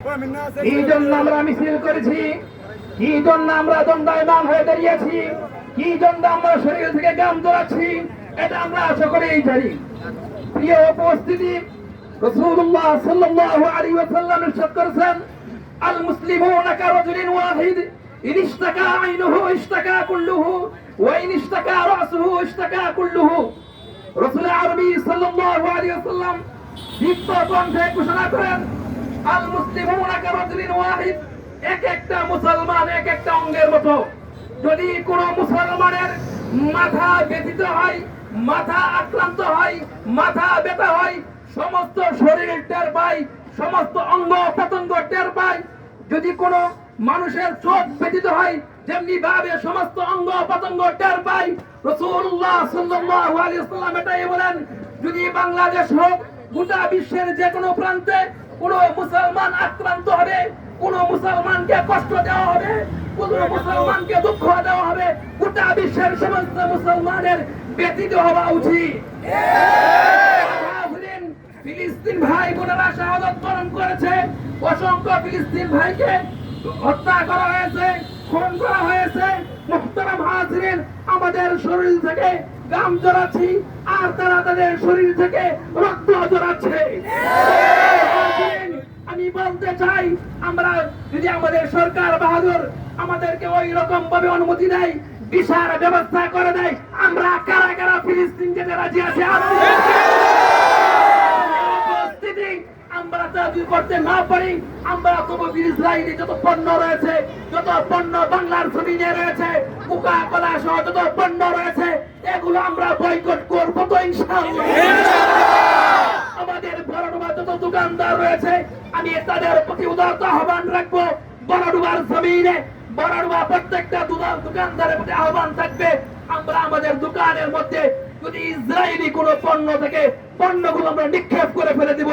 কি জন্য আমরা মিছিল করেছি, কি জন্য আমরা দণ্ডায়মান হয়ে দাঁড়িয়েছি, কি জন্য আমরা শরীর থেকে গাম জড়াচ্ছি, এটা আমরা আশা করেই জানি। প্রিয় উপস্থিতি, রাসূলুল্লাহ সাল্লাল্লাহু আলাইহি ওয়াসাল্লাম ইরশাদ করেছেন, আল মুসলিমুনা কারাজুলিন ওয়াহিদ ইন ইশতাকা আইনুহু ইশতাকা কুল্লুহু ওয়া ইন ইশতাকা রাসুহু ইশতাকা কুল্লুহু। রাসূল আরবি সাল্লাল্লাহু আলাইহি ওয়াসাল্লাম দীপ্ত কণ্ঠে ঘোষণা করেন, আল মুসলিমুনা কারাজুলিন ওয়াহিদ, এক একটা মুসলমান এক একটা অঙ্গের মতো। যদি কোন মুসলমানের মাথা ব্যথিত হয়, মাথা আক্রান্ত হয়, মাথা ব্যথা হয়, সমস্ত শরীর টের পায়, সমস্ত অঙ্গ প্রত্যঙ্গ টের পায়। যদি কোন মানুষের চোখ ব্যথিত হয়, যেমনি ভাবে সমস্ত অঙ্গ প্রত্যঙ্গ টের পায়। রাসূলুল্লাহ সাল্লাল্লাহু আলাইহি ওয়াসাল্লাম এটাই বলেন, যদি বাংলাদেশ হোক, গোটা বিশ্বের যে কোনো প্রান্তে কোন মুসলমান আক্রান্ত হবে, কোন মুসলমানকে কষ্ট দেওয়া হবে, কোন মুসলমানকে দুঃখ দেওয়া হবে, গোটা বিশ্বের সমস্ত মুসলমানের ব্যথিত হওয়া উচিত। ফিলিস্তিন ভাই বোনেরা শাহাদাত বরণ করেছে, অসংখ্য ফিলিস্তিন ভাইকে হত্যা করা হয়েছে, খুন করা হয়েছে। মুহতারাম হাজিরিন, আমাদের শরীর থেকে গাম জড়াচ্ছি আর তারা তাদের শরীর থেকে রক্ত জড়াচ্ছে। আমি বলতে চাই, আমরা যদি আমাদের সরকার বাহাদুর আমাদেরকে ওই রকম ভাবে অনুমতি দেয়, ভিসার ব্যবস্থা করে দেয়, আমরা কারা কারা ফিলিস্তিন যেতে রাজি আছি। আমরা যদি করতে না পারি, আমরা তবু ইসরায়েলি যত পণ্য রয়েছে, যত পণ্য বাংলার জমিনে রয়েছে, কোকা কোলা সহ যত পণ্য রয়েছে, এগুলো আমরা বয়কট করবো তো ইনশাআল্লাহ। আমাদের বড়ডুবা যত দোকানদার রয়েছে, আমি তাদের প্রতি উদারতা আহ্বান রাখবো, বড়ডুবার জমিনে বড়ডুবা প্রত্যেকটা দোকানদারের প্রতি আহ্বান থাকবে, আমরা আমাদের দোকানের মধ্যে যদি ইসরায়েলি কোনো পণ্য থেকে পণ্যগুলো আমরা নিক্ষেপ করে ফেলে দিব।